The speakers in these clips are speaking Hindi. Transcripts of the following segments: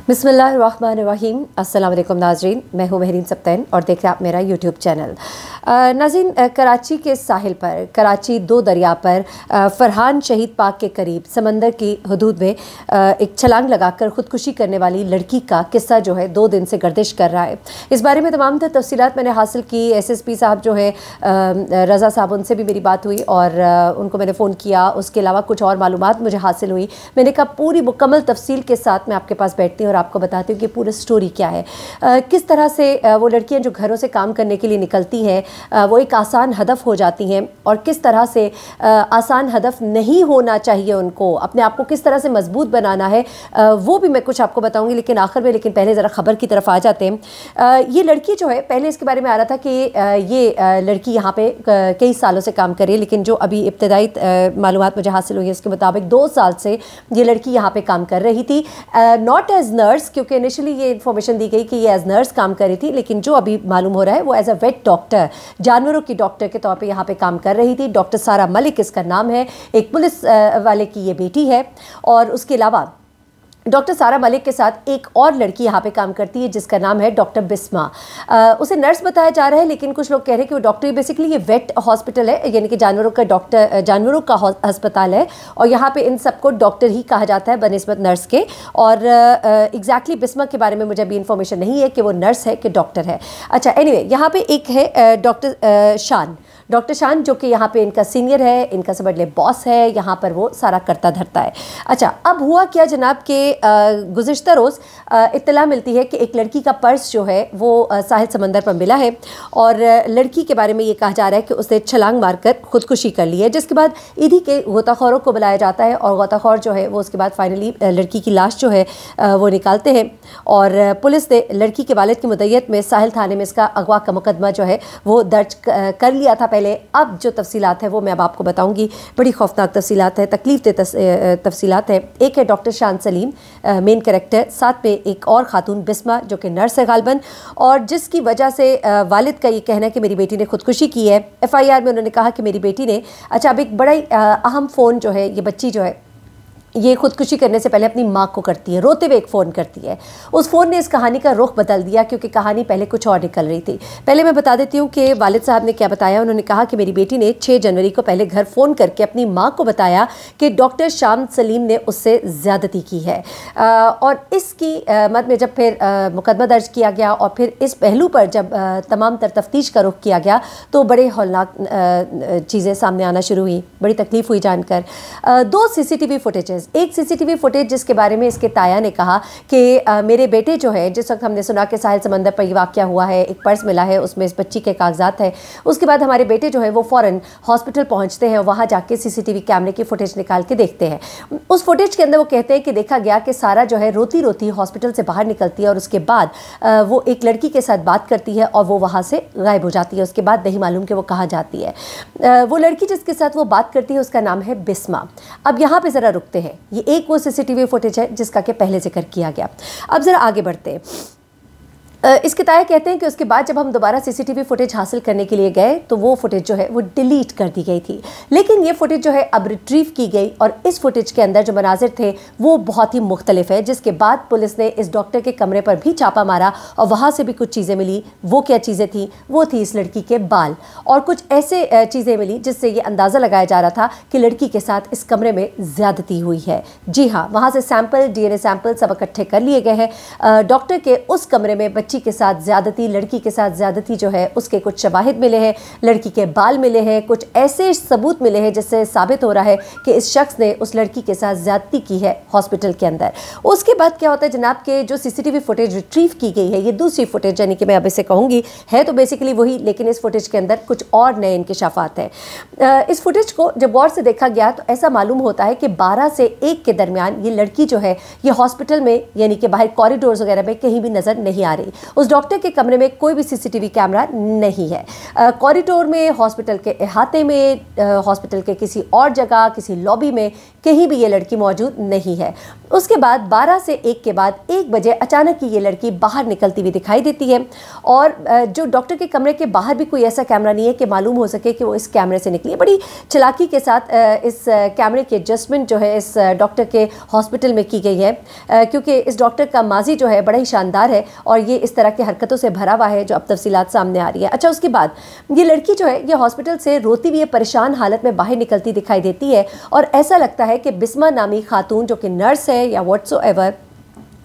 बिस्मिल्लाहिर्रहमानिर्रहीम। अस्सलाम वालेकुम नाज़रीन, मैं हूँ महरीन सब्तैन और देख रहे हैं आप मेरा यूट्यूब चैनल। नाज़रीन, कराची के साहिल पर, कराची 2 दरिया पर फरहान शहीद पार्क के करीब समंदर की हदूद में एक छलांग लगाकर ख़ुदकुशी करने वाली लड़की का किस्सा जो है 2 दिन से गर्दिश कर रहा है। इस बारे में तमाम तर तफसीलात मैंने हासिल की। SSP साहब जो है रज़ा साहब, उनसे भी मेरी बात हुई और उनको मैंने फ़ोन किया। उसके अलावा कुछ और मालूमात मुझे हासिल हुई। मैंने कहा पूरी मुकम्मल तफसील के साथ मैं आपके पास बैठती हूँ और आपको बताती हूँ कि पूरी स्टोरी क्या है। किस तरह से वो लड़कियाँ जो घरों से काम करने के लिए निकलती हैं वो एक आसान हदफ हो जाती हैं और किस तरह से आसान हदफ नहीं होना चाहिए, उनको अपने आप को किस तरह से मजबूत बनाना है, वो भी मैं कुछ आपको बताऊँगी लेकिन आखिर में। लेकिन पहले ज़रा ख़बर की तरफ आ जाते हैं। ये लड़की जो है, पहले इसके बारे में आ रहा था कि ये लड़की यहाँ पे कई सालों से काम कर रही है, लेकिन जो अभी इब्तदाई मालूमात मुझे हासिल हुई है उसके मुताबिक 2 साल से ये लड़की यहाँ पे काम कर रही थी। नॉट एज नर्स, क्योंकि इनिशियली ये इन्फॉर्मेशन दी गई कि ये एज नर्स काम कर रही थी, लेकिन जो अभी मालूम हो रहा है वो एज अ वेट डॉक्टर, जानवरों की डॉक्टर के तौर पे यहाँ पे काम कर रही थी। डॉक्टर सारा मलिक इसका नाम है। एक पुलिस वाले की ये बेटी है और उसके अलावा डॉक्टर सारा मलिक के साथ एक और लड़की यहाँ पे काम करती है जिसका नाम है डॉक्टर बिस्मा। उसे नर्स बताया जा रहा है, लेकिन कुछ लोग कह रहे हैं कि वो डॉक्टर, बेसिकली ये वेट हॉस्पिटल है, यानी कि जानवरों का डॉक्टर, जानवरों का अस्पताल है और यहाँ पे इन सबको डॉक्टर ही कहा जाता है बनिस्बत नर्स के। और एग्जैक्टली बिस्मा के बारे में मुझे अभी इन्फॉर्मेशन नहीं है कि वो नर्स है कि डॉक्टर है। अच्छा, एनीवे, यहाँ पे एक है डॉक्टर शान। डॉक्टर शान जो कि यहाँ पे इनका सीनियर है, इनका से बड़े बॉस है, यहाँ पर वो सारा करता धरता है। अच्छा, अब हुआ क्या जनाब के गुज़िश्ता रोज़ इत्तला मिलती है कि एक लड़की का पर्स जो है वो साहिल समंदर पर मिला है और लड़की के बारे में ये कहा जा रहा है कि उसने छलांग मारकर ख़ुदकुशी कर ली है, जिसके बाद इधी के गोताखोरों को बुलाया जाता है और गोताखोर जो है वो उसके बाद फाइनली लड़की की लाश जो है वो निकालते हैं और पुलिस ने लड़की के वालिद की मुद्दत में साहिल थाने में इसका अगवा का मुकदमा जो है वो दर्ज कर लिया था पहले। अब जो तफसीलात है वो मैं अब आपको बताऊंगी। बड़ी खौफनाक तफसीलात है, तकलीफ दे तफसीलात है। एक है डॉक्टर शान सलीम, मेन कैरेक्टर, साथ में एक और खातून बिस्मा जो कि नर्स है गालबन, और जिसकी वजह से वालिद का ये कहना है कि मेरी बेटी ने खुदकुशी की है। FIR में उन्होंने कहा कि मेरी बेटी ने, अच्छा, अब एक बड़ा ही अहम फ़ोन जो है, ये बच्ची जो है ये खुदकुशी करने से पहले अपनी माँ को करती है, रोते हुए एक फ़ोन करती है। उस फ़ोन ने इस कहानी का रुख बदल दिया क्योंकि कहानी पहले कुछ और निकल रही थी। पहले मैं बता देती हूँ कि वालिद साहब ने क्या बताया। उन्होंने कहा कि मेरी बेटी ने 6 जनवरी को पहले घर फ़ोन करके अपनी माँ को बताया कि डॉक्टर शान सलीम ने उससे ज़्यादती की है और इसकी मद में जब फिर मुकदमा दर्ज किया गया और फिर इस पहलू पर जब तमाम तर तफ्तीश का रुख किया गया तो बड़े हौलनाक चीज़ें सामने आना शुरू हुई। बड़ी तकलीफ़ हुई जानकर। 2 CCTV फुटेजेस, एक CCTV फुटेज जिसके बारे में इसके ताया ने कहा कि मेरे बेटे जो है, जिस वक्त हमने सुना कि साहिल समंदर पर ये वाक़या हुआ है, एक पर्स मिला है उसमें इस बच्ची के कागजात है, उसके बाद हमारे बेटे जो है वो फ़ौरन हॉस्पिटल पहुंचते हैं और वहाँ जाके CCTV कैमरे की फुटेज निकाल के देखते हैं। उस फुटेज के अंदर वो कहते हैं कि देखा गया कि सारा जो है रोती रोती हॉस्पिटल से बाहर निकलती है और उसके बाद वो एक लड़की के साथ बात करती है और वो वहाँ से गायब हो जाती है। उसके बाद नहीं मालूम कि वो कहाँ जाती है। वो लड़की जिसके साथ वो बात करती है उसका नाम है बिस्मा। अब यहाँ पर ज़रा रुकते हैं। ये एक वो CCTV फुटेज है जिसका कि पहले जिक्र किया गया। अब ज़रा आगे बढ़ते हैं। इसके ताया कहते हैं कि उसके बाद जब हम दोबारा CCTV फुटेज हासिल करने के लिए गए तो वो फुटेज जो है वो डिलीट कर दी गई थी, लेकिन ये फुटेज जो है अब रिट्रीव की गई और इस फुटेज के अंदर जो मनाजिर थे वो बहुत ही मुख्तलिफ है। जिसके बाद पुलिस ने इस डॉक्टर के कमरे पर भी छापा मारा और वहाँ से भी कुछ चीज़ें मिली। वो क्या चीज़ें थी? वो थी इस लड़की के बाल और कुछ ऐसे चीज़ें मिली जिससे ये अंदाज़ा लगाया जा रहा था कि लड़की के साथ इस कमरे में ज़्यादती हुई है। जी हाँ, वहाँ से सैंपल, DNA सैंपल सब इकट्ठे कर लिए गए हैं। डॉक्टर के उस कमरे में बच्ची के साथ ज़्यादती, लड़की के साथ ज़्यादती जो है उसके कुछ शवाहिद मिले हैं, लड़की के बाल मिले हैं, कुछ ऐसे सबूत मिले हैं जिससे साबित हो रहा है कि इस शख्स ने उस लड़की के साथ ज़्यादती की है हॉस्पिटल के अंदर। उसके बाद क्या होता है जनाब के जो CCTV फुटेज रिट्रीव की गई है, ये दूसरी फुटेज, यानी कि मैं अब इसे कहूँगी है तो बेसिकली वही, लेकिन इस फुटेज के अंदर कुछ और नए इंकशाफात हैं। इस फुटेज को जब गौर से देखा गया तो ऐसा मालूम होता है कि 12 से 1 के दरमियान ये लड़की जो है ये हॉस्पिटल में, यानी कि बाहर कॉरिडोर्स वगैरह में कहीं भी नज़र नहीं आ रही। उस डॉक्टर के कमरे में कोई भी सीसीटीवी कैमरा नहीं है। कॉरिडोर में, हॉस्पिटल के अहाते में, हॉस्पिटल के किसी और जगह, किसी लॉबी में कहीं भी ये लड़की मौजूद नहीं है। उसके बाद 12 से 1 के बाद 1 बजे अचानक ही ये लड़की बाहर निकलती हुई दिखाई देती है और जो डॉक्टर के कमरे के बाहर भी कोई ऐसा कैमरा नहीं है कि मालूम हो सके कि वो इस कैमरे से निकली है। बड़ी चालाकी के साथ इस कैमरे की एडजस्टमेंट जो है इस डॉक्टर के हॉस्पिटल में की गई है, क्योंकि इस डॉक्टर का माजी जो है बड़ा ही शानदार है और ये इस तरह की हरकतों से भरा हुआ है जो अब तफसीलात सामने आ रही है। अच्छा, उसके बाद ये लड़की जो है ये हॉस्पिटल से रोती हुई परेशान हालत में बाहर निकलती दिखाई देती है और ऐसा लगता है कि बिस्मा नामी खातून जो कि नर्स है या व्हाट्सोएवर,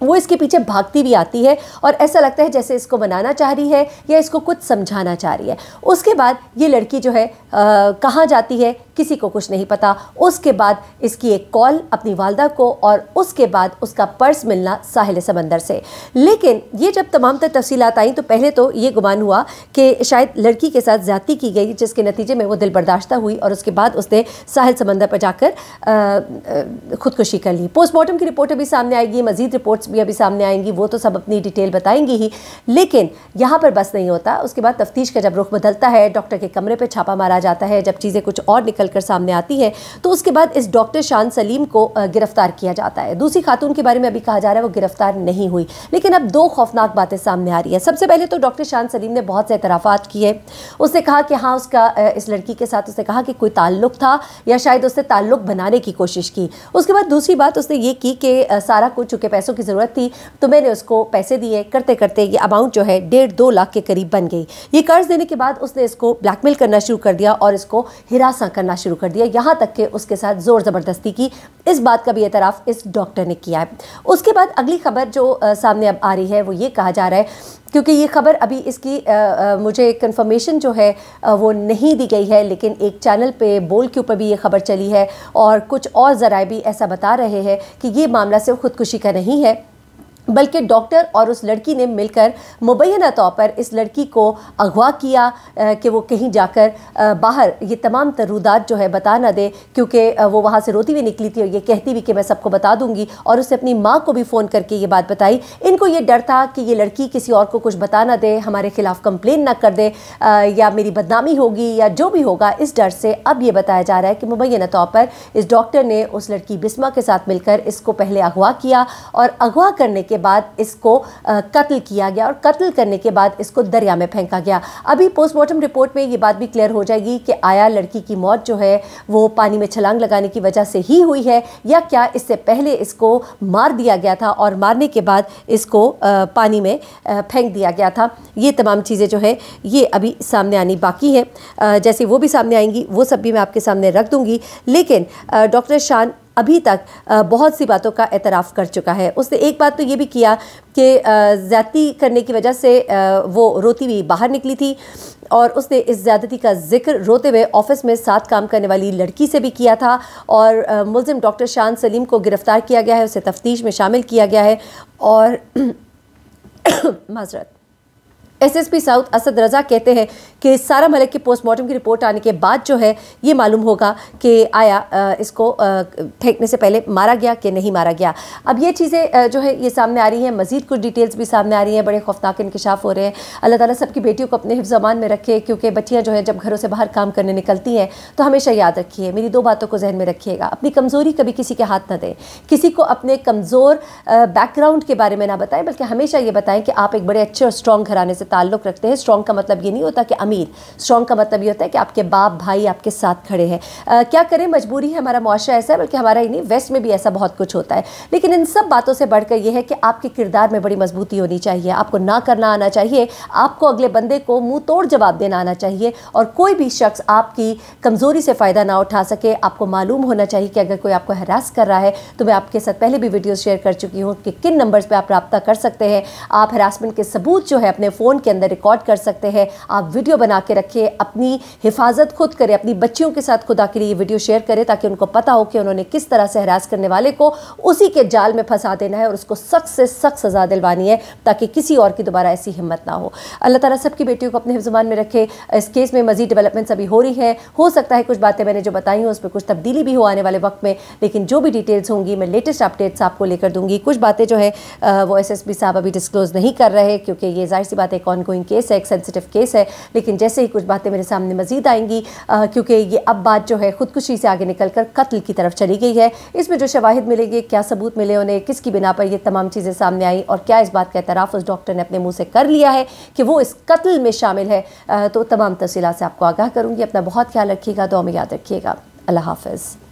वो इसके पीछे भागती भी आती है और ऐसा लगता है जैसे इसको मनाना चाह रही है या इसको कुछ समझाना चाह रही है। उसके बाद ये लड़की जो है कहाँ जाती है किसी को कुछ नहीं पता। उसके बाद इसकी एक कॉल अपनी वालदा को और उसके बाद उसका पर्स मिलना साहिल समंदर से। लेकिन ये जब तमाम तर तफसीलात आई तो पहले तो ये गुमान हुआ कि शायद लड़की के साथ ज़्यादती की गई, जिसके नतीजे में वो दिल बर्दाश्ता हुई और उसके बाद उसने साहिल समंदर पर जाकर खुदकुशी कर ली। पोस्टमार्टम की रिपोर्ट अभी सामने आएगी, मज़ीद रिपोर्ट्स भी अभी सामने आएंगी, वो तो सब अपनी डिटेल बताएंगी ही। लेकिन यहाँ पर बस नहीं होता, उसके बाद तफ्तीश का जब रुख बदलता है, डॉक्टर के कमरे पर छापा मारा जाता है, जब चीज़ें कुछ और निकल कर सामने आती है तो उसके बाद इस डॉक्टर शान सलीम को गिरफ्तार किया जाता है। दूसरी खातून के बारे में अभी कहा जा रहा है वो गिरफ्तार नहीं हुई, लेकिन अब 2 खौफनाक बातें सामने आ रही है। सबसे पहले तो डॉक्टर शान सलीम ने बहुत से एतराफ़ात किए। उसने कहा कि हाँ, उसका इस लड़की के साथ उसने कहा कि कोई ताल्लुक़ था या शायद उससे ताल्लुक़ बनाने की कोशिश की। उसके बाद दूसरी बात उसने ये की कि सारा कुछ चूँकि पैसों की ज़रूरत थी तो मैंने उसको पैसे दिए, करते करते ये अमाउंट जो है 1.5-2 लाख के करीब बन गई। ये कर्ज देने के बाद उसने इसको ब्लैकमेल करना शुरू कर दिया और इसको हिरासा करना शुरू कर दिया, यहाँ तक कि उसके साथ ज़ोर ज़बरदस्ती की। इस बात का भी एतराफ़ इस डॉक्टर ने किया है। उसके बाद अगली खबर जो सामने अब आ रही है वो ये कहा जा रहा है, क्योंकि ये खबर अभी इसकी मुझे कंफर्मेशन जो है वो नहीं दी गई है, लेकिन एक चैनल पे बोल के ऊपर भी ये खबर चली है और कुछ और ज़राए भी ऐसा बता रहे हैं कि ये मामला सिर्फ खुदकुशी का नहीं है, बल्कि डॉक्टर और उस लड़की ने मिलकर मुबैना तौर पर इस लड़की को अगवा किया कि वो कहीं जाकर बाहर ये तमाम तरूदात जो है बता ना दे, क्योंकि वो वहाँ से रोती हुई निकली थी और ये कहती भी कि मैं सबको बता दूंगी, और उसने अपनी माँ को भी फ़ोन करके ये बात बताई। इनको ये डर था कि ये लड़की किसी और को कुछ बता ना दे, हमारे खिलाफ कंप्लेन ना कर दे या मेरी बदनामी होगी या जो भी होगा। इस डर से अब ये बताया जा रहा है कि मुबैना तौर पर इस डॉक्टर ने उस लड़की बिस्मा के साथ मिलकर इसको पहले अगवा किया और अगवा करने के बाद इसको कत्ल किया गया और कत्ल करने के बाद इसको दरिया में फेंका गया। अभी पोस्टमार्टम रिपोर्ट में ये बात भी क्लियर हो जाएगी कि आया लड़की की मौत जो है वो पानी में छलांग लगाने की वजह से ही हुई है या क्या इससे पहले इसको मार दिया गया था और मारने के बाद इसको पानी में फेंक दिया गया था। ये तमाम चीज़ें जो है ये अभी सामने आनी बाकी है। जैसे वो भी सामने आएंगी वो सब भी मैं आपके सामने रख दूंगी। लेकिन डॉक्टर शान अभी तक बहुत सी बातों का एतराफ़ कर चुका है। उसने एक बात तो ये भी किया कि ज़्यादती करने की वजह से वो रोती हुई बाहर निकली थी और उसने इस ज़्यादती का जिक्र रोते हुए ऑफिस में साथ काम करने वाली लड़की से भी किया था और मुल्ज़िम डॉक्टर शान सलीम को गिरफ़्तार किया गया है, उसे तफ्तीश में शामिल किया गया है। और माज़रत एसएसपी साउथ असद रज़ा कहते हैं कि सारा मलिक के पोस्टमार्टम की रिपोर्ट आने के बाद जो है ये मालूम होगा कि आया इसको फेंकने से पहले मारा गया कि नहीं मारा गया। अब ये चीज़ें जो है ये सामने आ रही हैं, मज़ीद कुछ डिटेल्स भी सामने आ रही हैं, बड़े खौफनाक इंकशाफ हो रहे हैं। अल्लाह ताला सबकी बेटियों को अपने हिफ्ज़ अमान में रखे, क्योंकि बच्चियाँ जो है जब घरों से बाहर काम करने निकलती हैं तो हमेशा याद रखिए, मेरी 2 बातों को जहन में रखिएगा। अपनी कमज़ोरी कभी किसी के हाथ न दें, किसी को अपने कमज़ोर बैकग्राउंड के बारे में ना बताएं, बल्कि हमेशा ये बताएं कि आप एक बड़े अच्छे और स्ट्रॉन्ग घराने से ताल्लुक़ रखते हैं। स्ट्रॉन्ग का मतलब ये नहीं होता कि अमीर, स्ट्रॉन्ग का मतलब ये होता है कि आपके बाप भाई आपके साथ खड़े हैं। क्या करें, मजबूरी है, हमारा मुआशरा ऐसा है, बल्कि हमारा ही नहीं वेस्ट में भी ऐसा बहुत कुछ होता है। लेकिन इन सब बातों से बढ़कर यह है कि आपके किरदार में बड़ी मजबूती होनी चाहिए, आपको ना करना आना चाहिए, आपको अगले बंदे को मुंह तोड़ जवाब देना आना चाहिए और कोई भी शख्स आपकी कमज़ोरी से फ़ायदा ना उठा सके। आपको मालूम होना चाहिए कि अगर कोई आपको हरास कर रहा है, तो मैं आपके साथ पहले भी वीडियो शेयर कर चुकी हूँ कि किन नंबर्स पर आप रब्ता कर सकते हैं। आप हरासमेंट के सबूत जो है अपने फ़ोन के अंदर रिकॉर्ड कर सकते हैं। आप वीडियो बना के रखिए, अपनी हिफाजत खुद करें, अपनी बच्चियों के साथ खुदा के लिए वीडियो शेयर करें ताकि उनको पता हो कि उन्होंने किस तरह से हरास करने वाले को उसी के जाल में फंसा देना है और उसको सख्त से सख्त सजा दिलवानी है ताकि किसी और की दोबारा ऐसी हिम्मत ना हो। अल्लाह ताला सबकी बेटियों को अपने हिफ्ज़-ए-मान में रखे। इस केस में मजीद डेवलपमेंट्स अभी हो रही हैं, हो सकता है कुछ बातें मैंने जो बताई हैं उस पर कुछ तब्दीली भी हो आने वाले वक्त में, लेकिन जो भी डिटेल्स होंगी मैं लेटेस्ट अपडेट्स आपको लेकर दूंगी। कुछ बातें जो है वो SSP साहब अभी डिस्क्लोज नहीं कर रहे क्योंकि ये जाहिर सी बात है एक ऑनगोइंग केस है, एक सेंसिटिव केस है, लेकिन जैसे ही कुछ बातें मेरे सामने मजीद आएंगी क्योंकि ये अब बात जो है खुदकुशी से आगे निकलकर कत्ल की तरफ चली गई है, इसमें जो शवाहिद मिलेंगे, क्या सबूत मिले उन्हें, किसकी बिना पर ये तमाम चीज़ें सामने आई और क्या इस बात का एतराफ़ उस डॉक्टर ने अपने मुंह से कर लिया है कि वो इस कत्ल में शामिल है, तो तमाम तफसीलात से आपको आगाह करूँगी। अपना बहुत ख्याल रखिएगा, दुआ में याद रखिएगा। अल्लाह हाफ़िज़।